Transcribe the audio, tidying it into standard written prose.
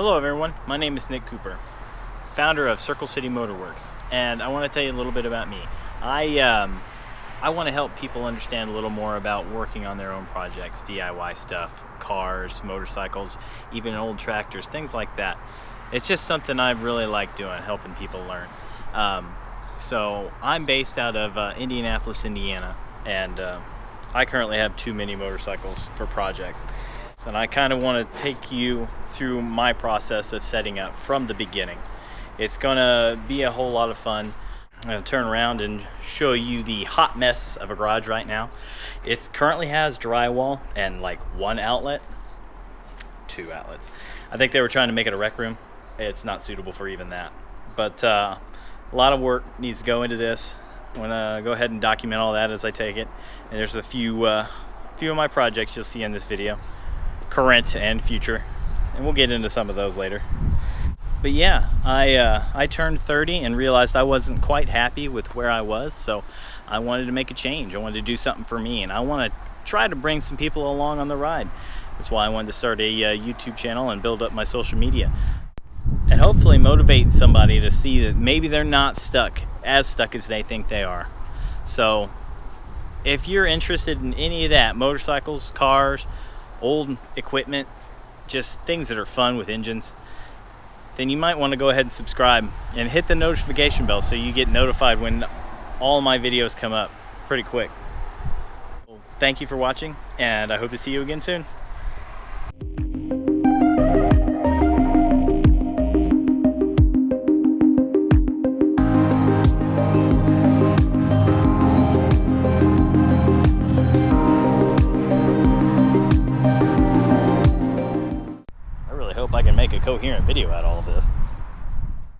Hello everyone, my name is Nick Cooper, founder of Circle City Motorworks, and I want to tell you a little bit about me. I want to help people understand a little more about working on their own projects, DIY stuff, cars, motorcycles, even old tractors, things like that. It's just something I really like doing, helping people learn. So I'm based out of Indianapolis, Indiana, and I currently have 2 mini motorcycles for projects. And I kind of want to take you through my process of setting up from the beginning. It's gonna be a whole lot of fun. I'm gonna turn around and show you the hot mess of a garage right now. It currently has drywall and like 1 outlet, 2 outlets. I think they were trying to make it a rec room. It's not suitable for even that. But a lot of work needs to go into this. I'm gonna go ahead and document all that as I take it. And there's a few of my projects you'll see in this video, current and future, and we'll get into some of those later. But yeah, I turned 30 and realized I wasn't quite happy with where I was, so I wanted to make a change. I wanted to do something for me, and I want to try to bring some people along on the ride. That's why I wanted to start a YouTube channel and build up my social media, and hopefully motivate somebody to see that maybe they're not stuck as they think they are. So if you're interested in any of that, motorcycles, cars, old equipment, just things that are fun with engines, then you might want to go ahead and subscribe and hit the notification bell so you get notified when all my videos come up pretty quick. Well, thank you for watching, and I hope to see you again soon. I really hope I can make a coherent video out of all of this.